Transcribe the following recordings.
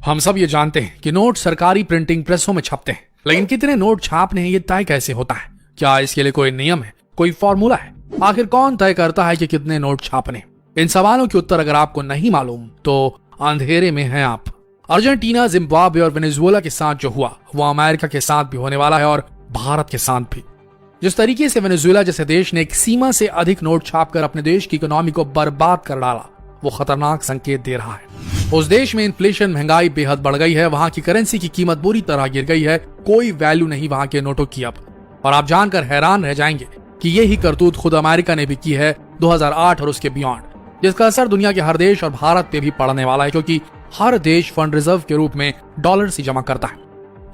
हम सब ये जानते हैं कि नोट सरकारी प्रिंटिंग प्रेसों में छपते हैं, लेकिन कितने नोट छापने हैं ये तय कैसे होता है? क्या इसके लिए कोई नियम है, कोई फॉर्मूला है? आखिर कौन तय करता है कि कितने नोट छापने? इन सवालों के उत्तर अगर आपको नहीं मालूम तो अंधेरे में हैं आप। अर्जेंटीना, जिम्बाब्वे और वेनेजुएला के साथ जो हुआ वो अमेरिका के साथ भी होने वाला है और भारत के साथ भी। जिस तरीके से वेनेजुएला जैसे देश ने एक सीमा से अधिक नोट छापकर अपने देश की इकोनॉमी को बर्बाद कर डाला, वो खतरनाक संकेत दे रहा है। उस देश में इन्फ्लेशन, महंगाई बेहद बढ़ गई है, वहां की करेंसी की कीमत बुरी तरह गिर गई है, कोई वैल्यू नहीं वहां के नोटों की अब। और आप जानकर हैरान रह जाएंगे कि ये ही करतूत खुद अमेरिका ने भी की है 2008 और उसके बियॉन्ड, जिसका असर दुनिया के हर देश और भारत पे भी पड़ने वाला है, क्योंकि हर देश फंड रिजर्व के रूप में डॉलर्स ही जमा करता है।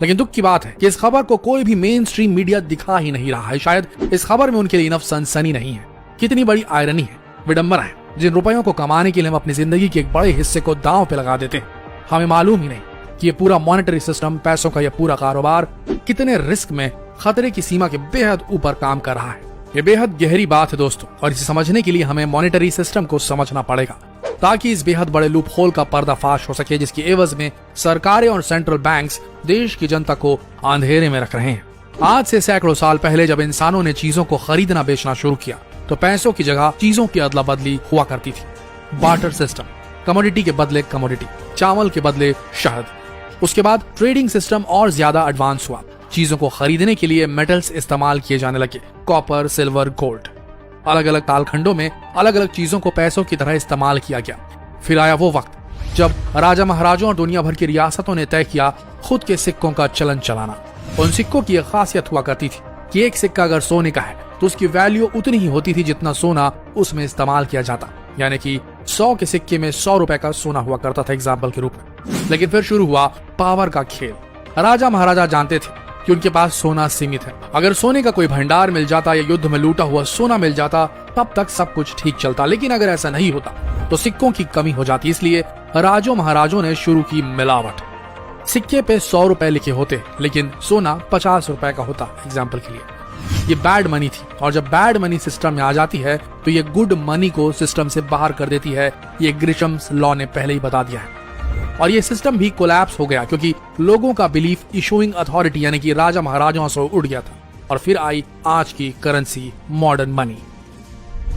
लेकिन दुख की बात है कि इस खबर को कोई भी मेन स्ट्रीम मीडिया दिखा ही नहीं रहा है। शायद इस खबर में उनके लिए इनफ सनसनी नहीं है। कितनी बड़ी आयरनी है, विडंबना है। जिन रुपयों को कमाने के लिए हम अपनी जिंदगी के एक बड़े हिस्से को दांव पे लगा देते हैं, हमें मालूम ही नहीं कि ये पूरा मॉनेटरी सिस्टम, पैसों का ये पूरा कारोबार कितने रिस्क में, खतरे की सीमा के बेहद ऊपर काम कर रहा है। ये बेहद गहरी बात है दोस्तों, और इसे समझने के लिए हमें मॉनेटरी सिस्टम को समझना पड़ेगा ताकि इस बेहद बड़े लूप होल का पर्दाफाश हो सके, जिसकी एवज में सरकारें और सेंट्रल बैंक्स देश की जनता को अंधेरे में रख रहे हैं। आज से सैकड़ों साल पहले जब इंसानों ने चीजों को खरीदना बेचना शुरू किया तो पैसों की जगह चीजों की अदला बदली हुआ करती थी। बार्टर सिस्टम, कमोडिटी के बदले कमोडिटी, चावल के बदले शहद। उसके बाद ट्रेडिंग सिस्टम और ज्यादा एडवांस हुआ। चीजों को खरीदने के लिए मेटल्स इस्तेमाल किए जाने लगे, कॉपर, सिल्वर, गोल्ड। अलग अलग कालखंडों में अलग अलग चीजों को पैसों की तरह इस्तेमाल किया गया। फिर आया वो वक्त जब राजा महाराजों और दुनिया भर की रियासतों ने तय किया खुद के सिक्कों का चलन चलाना। उन सिक्कों की एक खासियत हुआ करती थी कि एक सिक्का अगर सोने का है तो उसकी वैल्यू उतनी ही होती थी जितना सोना उसमें इस्तेमाल किया जाता। यानी कि 100 के सिक्के में 100 रुपए का सोना हुआ करता था, एग्जाम्पल के रूप में। लेकिन फिर शुरू हुआ पावर का खेल। राजा महाराजा जानते थे कि उनके पास सोना सीमित है। अगर सोने का कोई भंडार मिल जाता या युद्ध में लूटा हुआ सोना मिल जाता तब तक सब कुछ ठीक चलता, लेकिन अगर ऐसा नहीं होता तो सिक्कों की कमी हो जाती। इसलिए राजों महाराजों ने शुरू की मिलावट। सिक्के पे 100 रुपए लिखे होते लेकिन सोना 50 रुपए का होता, एग्जाम्पल के लिए। ये बैड मनी थी, और जब बैड मनी सिस्टम में आ जाती है तो ये गुड मनी को सिस्टम से बाहर कर देती है। ये ग्रिशम्स लॉ ने पहले ही बता दिया है। और ये सिस्टम भी कोलैप्स हो गया क्योंकि लोगों का बिलीफ इशूइंग अथॉरिटी यानी कि राजा महाराजाओं से उड़ गया था। और फिर आई आज की करेंसी, मॉडर्न मनी।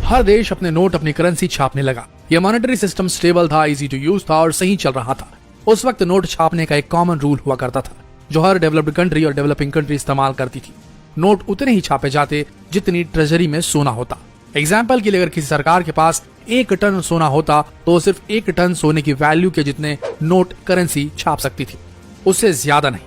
हर देश अपने नोट, अपनी करेंसी छापने लगा। यह मॉनेटरी सिस्टम स्टेबल था, इजी टू यूज था और सही चल रहा था। उस वक्त नोट छापने का एक कॉमन रूल हुआ करता था जो हर डेवलप्ड कंट्री और डेवलपिंग कंट्री इस्तेमाल करती थी। नोट उतने ही छापे जाते जितनी ट्रेजरी में सोना होता। एग्जाम्पल के लिए अगर किसी सरकार के पास 1 टन सोना होता तो सिर्फ 1 टन सोने की वैल्यू के जितने नोट करेंसी छाप सकती थी, उससे ज्यादा नहीं।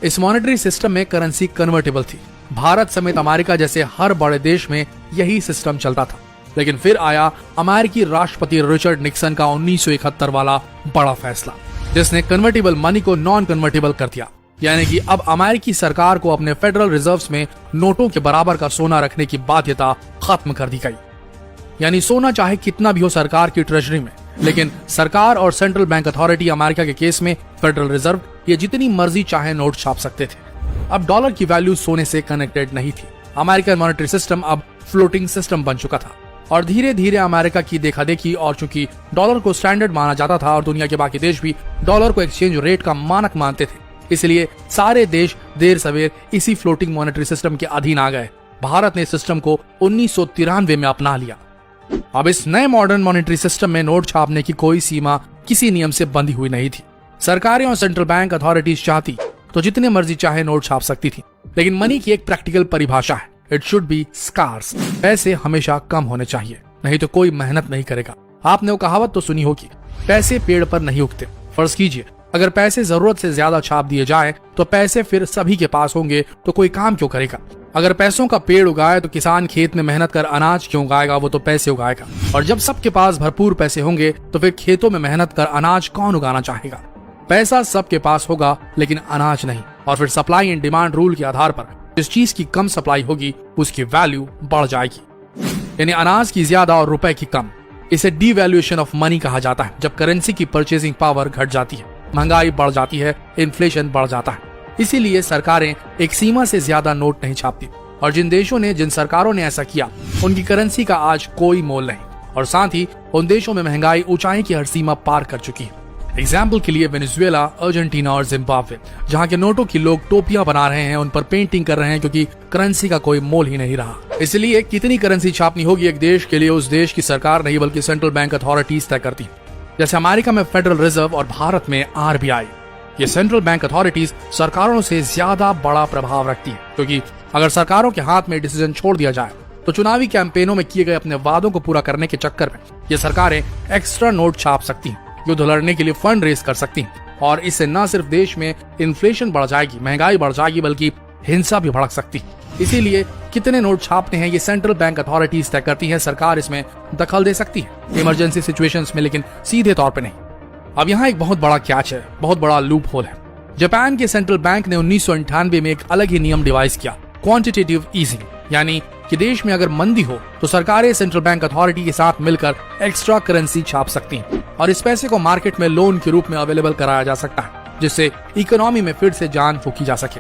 इस मॉनेटरी सिस्टम में करेंसी कन्वर्टेबल थी। भारत समेत अमेरिका जैसे हर बड़े देश में यही सिस्टम चलता था। लेकिन फिर आया अमेरिकी राष्ट्रपति रिचर्ड निक्सन का 1971 वाला बड़ा फैसला, जिसने कन्वर्टेबल मनी को नॉन कन्वर्टेबल कर दिया। यानी कि अब अमेरिकी सरकार को अपने फेडरल रिजर्व्स में नोटों के बराबर का सोना रखने की बाध्यता खत्म कर दी गई। यानी सोना चाहे कितना भी हो सरकार की ट्रेजरी में, लेकिन सरकार और सेंट्रल बैंक अथॉरिटी, अमेरिका के केस में फेडरल रिजर्व, ये जितनी मर्जी चाहे नोट छाप सकते थे। अब डॉलर की वैल्यू सोने से कनेक्टेड नहीं थी। अमेरिकन मॉनेटरी सिस्टम अब फ्लोटिंग सिस्टम बन चुका था। और धीरे धीरे अमेरिका की देखा देखी, और चूंकि डॉलर को स्टैंडर्ड माना जाता था और दुनिया के बाकी देश भी डॉलर को एक्सचेंज रेट का मानक मानते थे, इसलिए सारे देश देर सवेर इसी फ्लोटिंग मॉनेटरी सिस्टम के अधीन आ गए। भारत ने सिस्टम को 1993 में अपना लिया। अब इस नए मॉडर्न मॉनेटरी सिस्टम में नोट छापने की कोई सीमा किसी नियम से बंधी हुई नहीं थी। सरकारें और सेंट्रल बैंक अथॉरिटीज चाहती तो जितने मर्जी चाहे नोट छाप सकती थी। लेकिन मनी की एक प्रैक्टिकल परिभाषा है, इट शुड बी स्कार्स। पैसे हमेशा कम होने चाहिए, नहीं तो कोई मेहनत नहीं करेगा। आपने वो कहावत तो सुनी होगी, पैसे पेड़ पर नहीं उगते। फर्ज कीजिए अगर पैसे जरूरत से ज्यादा छाप दिए जाए तो पैसे फिर सभी के पास होंगे तो कोई काम क्यों करेगा? अगर पैसों का पेड़ उगाए तो किसान खेत में मेहनत कर अनाज क्यों उगाएगा? वो तो पैसे उगाएगा। और जब सबके पास भरपूर पैसे होंगे तो फिर खेतों में मेहनत कर अनाज कौन उगाना चाहेगा? पैसा सबके पास होगा लेकिन अनाज नहीं। और फिर सप्लाई एंड डिमांड रूल के आधार पर जिस चीज की कम सप्लाई होगी उसकी वैल्यू बढ़ जाएगी। यानी अनाज की ज्यादा और रुपए की कम। इसे डीवैल्यूएशन ऑफ मनी कहा जाता है, जब करेंसी की परचेसिंग पावर घट जाती है, महंगाई बढ़ जाती है, इन्फ्लेशन बढ़ जाता है। इसीलिए सरकारें एक सीमा से ज्यादा नोट नहीं छापती। और जिन देशों ने, जिन सरकारों ने ऐसा किया, उनकी करेंसी का आज कोई मोल नहीं। और साथ ही उन देशों में महंगाई ऊंचाई की हर सीमा पार कर चुकी है। एग्जाम्पल के लिए वेनेजुएला, अर्जेंटीना और जिम्बाब्वे, जहां के नोटों की लोग टोपियां बना रहे हैं, उन पर पेंटिंग कर रहे हैं क्योंकि करेंसी का कोई मोल ही नहीं रहा। इसलिए कितनी करेंसी छापनी होगी एक देश के लिए उस देश की सरकार नहीं बल्कि सेंट्रल बैंक अथॉरिटीज तय करती। जैसे अमेरिका में फेडरल रिजर्व और भारत में आरबीआई। ये सेंट्रल बैंक अथॉरिटीज सरकारों से ज्यादा बड़ा प्रभाव रखती है, क्योंकि अगर सरकारों के हाथ में डिसीजन छोड़ दिया जाए तो चुनावी कैंपेनों में किए गए अपने वादों को पूरा करने के चक्कर में ये सरकारें एक्स्ट्रा नोट छाप सकती हैं, युद्ध लड़ने के लिए फंड रेज कर सकती हैं, और इससे न सिर्फ देश में इन्फ्लेशन बढ़ जाएगी, महंगाई बढ़ जाएगी, बल्कि हिंसा भी भड़क सकती है। इसीलिए कितने नोट छापने हैं ये सेंट्रल बैंक अथॉरिटीज तय करती है। सरकार इसमें दखल दे सकती है इमरजेंसी सिचुएशंस में, लेकिन सीधे तौर पे नहीं। अब यहाँ एक बहुत बड़ा कैच है, बहुत बड़ा लूप होल है। जापान के सेंट्रल बैंक ने 1998 में एक अलग ही नियम डिवाइस किया, क्वांटिटेटिव ईजिंग, यानी कि देश में अगर मंदी हो तो सरकारें सेंट्रल बैंक अथॉरिटी के साथ मिलकर एक्स्ट्रा करेंसी छाप सकती हैं और इस पैसे को मार्केट में लोन के रूप में अवेलेबल कराया जा सकता है, जिससे इकोनॉमी में फिर से जान फूकी जा सके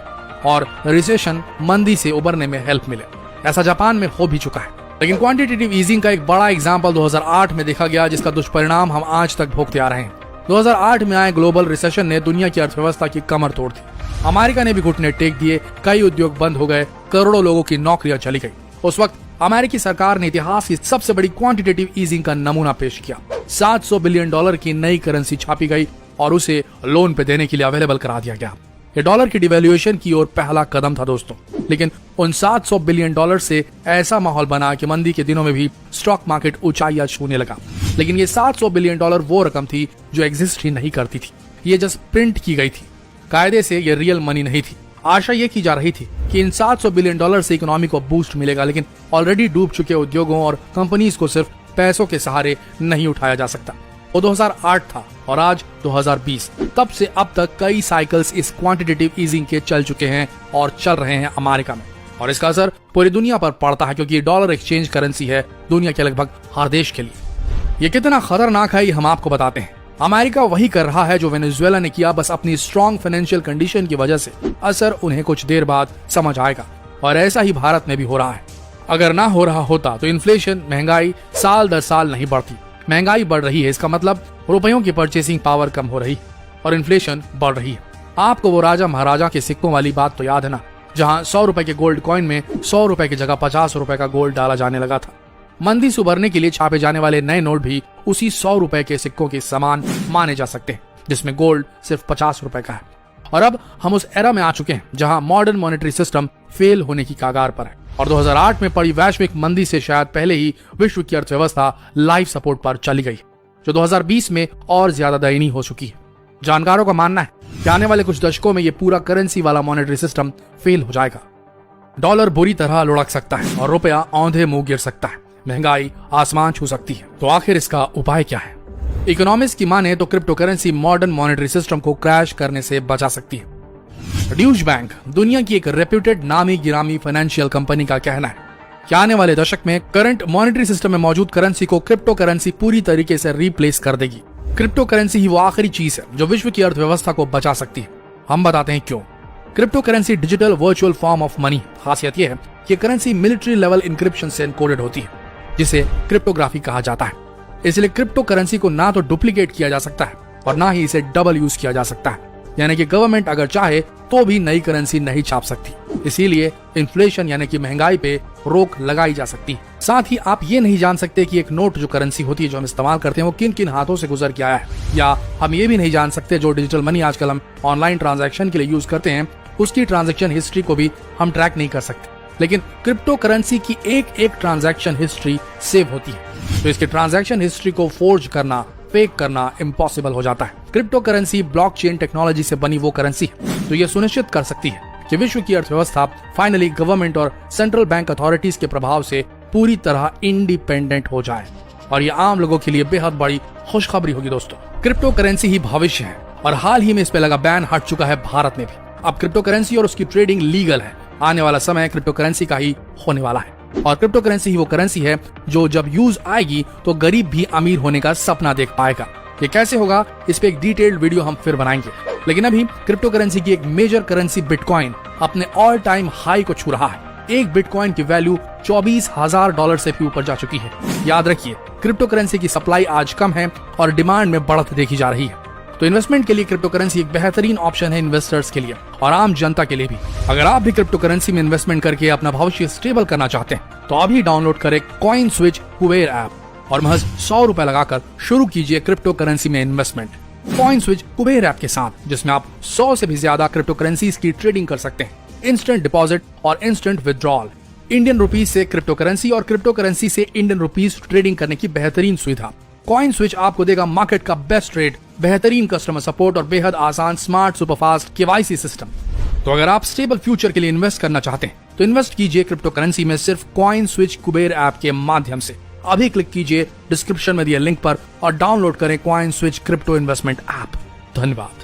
और रिसेशन, मंदी से उबरने में हेल्प मिले। ऐसा जापान में हो भी चुका है। लेकिन क्वांटिटेटिव ईजिंग का एक बड़ा एग्जाम्पल 2008 में देखा गया, जिसका दुष्परिणाम हम आज तक भोगते आ रहे हैं। 2008 में आए ग्लोबल रिसेशन ने दुनिया की अर्थव्यवस्था की कमर तोड़ दी। अमेरिका ने भी घुटने टेक दिए, कई उद्योग बंद हो गए, करोड़ों लोगों की नौकरियां चली गई। उस वक्त अमेरिकी सरकार ने इतिहास की सबसे बड़ी क्वांटिटेटिव ईजिंग का नमूना पेश किया। $700 बिलियन की नई करेंसी छापी गई और उसे लोन पे देने के लिए अवेलेबल करा दिया गया। ये डॉलर की डिवैल्यूएशन की ओर पहला कदम था दोस्तों, लेकिन उन $700 बिलियन से ऐसा माहौल बना कि मंदी के दिनों में भी स्टॉक मार्केट ऊंचाइयां छूने लगा। लेकिन ये $700 बिलियन वो रकम थी जो एग्जिस्ट ही नहीं करती थी, ये जस्ट प्रिंट की गई थी। कायदे से ये रियल मनी नहीं थी। आशा ये की जा रही थी कि इन $700 बिलियन से इकोनॉमी को बूस्ट मिलेगा, लेकिन ऑलरेडी डूब चुके उद्योगों और कंपनीज को सिर्फ पैसों के सहारे नहीं उठाया जा सकता। वो 2008 था और आज 2020। तब से अब तक कई साइकिल्स इस क्वांटिटेटिव ईजिंग के चल चुके हैं और चल रहे हैं अमेरिका में, और इसका असर पूरी दुनिया पर पड़ता है, क्योंकि ये डॉलर एक्सचेंज करेंसी है दुनिया के लगभग हर देश के लिए। ये कितना खतरनाक है ये हम आपको बताते हैं। अमेरिका वही कर रहा है जो वेनेजुएला ने किया, बस अपनी स्ट्रॉन्ग फाइनेंशियल कंडीशन की वजह से। असर उन्हें कुछ देर बाद समझ आएगा, और ऐसा ही भारत में भी हो रहा है। अगर ना हो रहा होता तो इन्फ्लेशन, महंगाई साल दर साल नहीं बढ़ती। महंगाई बढ़ रही है, इसका मतलब रुपयों की परचेसिंग पावर कम हो रही और इन्फ्लेशन बढ़ रही है। आपको वो राजा महाराजा के सिक्कों वाली बात तो याद है ना, जहाँ 100 रुपए के गोल्ड कॉइन में 100 रुपए की जगह 50 रुपए का गोल्ड डाला जाने लगा था। मंदी से उबरने के लिए छापे जाने वाले नए नोट भी उसी 100 रुपए के सिक्कों के समान माने जा सकते हैं, जिसमें गोल्ड सिर्फ 50 रुपए का है। और अब हम उस एरा में आ चुके हैं जहां मॉडर्न मॉनेटरी सिस्टम फेल होने की कगार पर है, और 2008 में पड़ी वैश्विक मंदी से शायद पहले ही विश्व की अर्थव्यवस्था लाइफ सपोर्ट पर चली गई, जो 2020 में और ज्यादा दयनीय हो चुकी है। जानकारों का मानना है कि आने वाले कुछ दशकों में ये पूरा करेंसी वाला मॉनेटरी सिस्टम फेल हो जाएगा। डॉलर बुरी तरह लुढ़क सकता है और रुपया औंधे मुंह गिर सकता है, महंगाई आसमान छू सकती है। तो आखिर इसका उपाय क्या है? इकोनॉमिस्ट की माने तो crypto currency modern monetary system को क्रैश करने से बचा सकती है। ड्यूश बैंक, दुनिया की एक रेप्यूटेड नामी गिरामी फाइनेंशियल कंपनी का कहना है कि आने वाले दशक में करंट मॉनेटरी सिस्टम में मौजूद करेंसी को क्रिप्टो करेंसी पूरी तरीके से रिप्लेस कर देगी। क्रिप्टो करेंसी ही वो आखिरी चीज है जो विश्व की अर्थव्यवस्था को बचा सकती है। हम बताते हैं क्यों। Crypto currency digital virtual form of money. खासियत यह है कि करेंसी मिलिट्री लेवल इंक्रिप्शन से एनकोडेड होती है, जिसे क्रिप्टोग्राफी कहा जाता है। इसलिए क्रिप्टो करेंसी को ना तो डुप्लीकेट किया जा सकता है और ना ही इसे डबल यूज किया जा सकता है, यानी कि गवर्नमेंट अगर चाहे तो भी नई करेंसी नहीं छाप सकती। इसीलिए इन्फ्लेशन यानी कि महंगाई पे रोक लगाई जा सकती है। साथ ही आप ये नहीं जान सकते कि एक नोट जो करेंसी होती है जो हम इस्तेमाल करते हैं वो किन किन हाथों से गुजर के आया है, या हम ये भी नहीं जान सकते जो डिजिटल मनी आजकल हम ऑनलाइन ट्रांजैक्शन के लिए यूज करते हैं उसकी ट्रांजैक्शन हिस्ट्री को भी हम ट्रैक नहीं कर सकते। लेकिन क्रिप्टो करेंसी की एक एक ट्रांजैक्शन हिस्ट्री सेव होती है, तो इसके ट्रांजैक्शन हिस्ट्री को फोर्ज करना, फेक करना इम्पॉसिबल हो जाता है। क्रिप्टो करेंसी ब्लॉकचेन टेक्नोलॉजी से बनी वो करेंसी है जो ये सुनिश्चित कर सकती है कि विश्व की अर्थव्यवस्था फाइनली गवर्नमेंट और सेंट्रल बैंक अथॉरिटीज के प्रभाव से पूरी तरह इंडिपेंडेंट हो जाए। और ये आम लोगों के लिए बेहद बड़ी खुशखबरी होगी दोस्तों। क्रिप्टो करेंसी ही भविष्य है और हाल ही में इस पे लगा बैन हट चुका है भारत में भी। अब क्रिप्टो करेंसी और उसकी ट्रेडिंग लीगल है। आने वाला समय क्रिप्टो करेंसी का ही होने वाला है, और क्रिप्टो करेंसी ही वो करेंसी है जो जब यूज आएगी तो गरीब भी अमीर होने का सपना देख पाएगा। ये कैसे होगा, इस पे एक डिटेल्ड वीडियो हम फिर बनाएंगे। लेकिन अभी क्रिप्टो करेंसी की एक मेजर करेंसी बिटकॉइन अपने ऑल टाइम हाई को छू रहा है। एक बिटकॉइन की वैल्यू $24,000 से भी ऊपर जा चुकी है। याद रखिए, क्रिप्टो करेंसी की सप्लाई आज कम है और डिमांड में बढ़त देखी जा रही है। तो इन्वेस्टमेंट के लिए क्रिप्टो करेंसी एक बेहतरीन ऑप्शन है इन्वेस्टर्स के लिए और आम जनता के लिए भी। अगर आप भी क्रिप्टो करेंसी में इन्वेस्टमेंट करके अपना भविष्य स्टेबल करना चाहते हैं तो अभी डाउनलोड करें कॉइन स्विच कुबेर ऐप और महज 100 रुपए लगाकर शुरू कीजिए क्रिप्टो करेंसी में investment coin switch Kuber app के साथ, जिसमें आप 100 से भी ज्यादा क्रिप्टो करेंसीज की ट्रेडिंग कर सकते हैं। इंस्टेंट डिपॉजिट और इंस्टेंट विड्रॉल, इंडियन रुपीज से क्रिप्टो करेंसी और क्रिप्टो करेंसी से इंडियन रुपीज ट्रेडिंग करने की बेहतरीन सुविधा। कॉइन स्विच आपको देगा मार्केट का बेस्ट रेट, बेहतरीन कस्टमर सपोर्ट और बेहद आसान स्मार्ट सुपरफास्ट केवाईसी सिस्टम। तो अगर आप स्टेबल फ्यूचर के लिए इन्वेस्ट करना चाहते हैं तो इन्वेस्ट कीजिए क्रिप्टो करेंसी में सिर्फ कॉइन स्विच कुबेर ऐप के माध्यम से। अभी क्लिक कीजिए डिस्क्रिप्शन में दिए लिंक पर और डाउनलोड करें coin switch crypto investment app. धन्यवाद।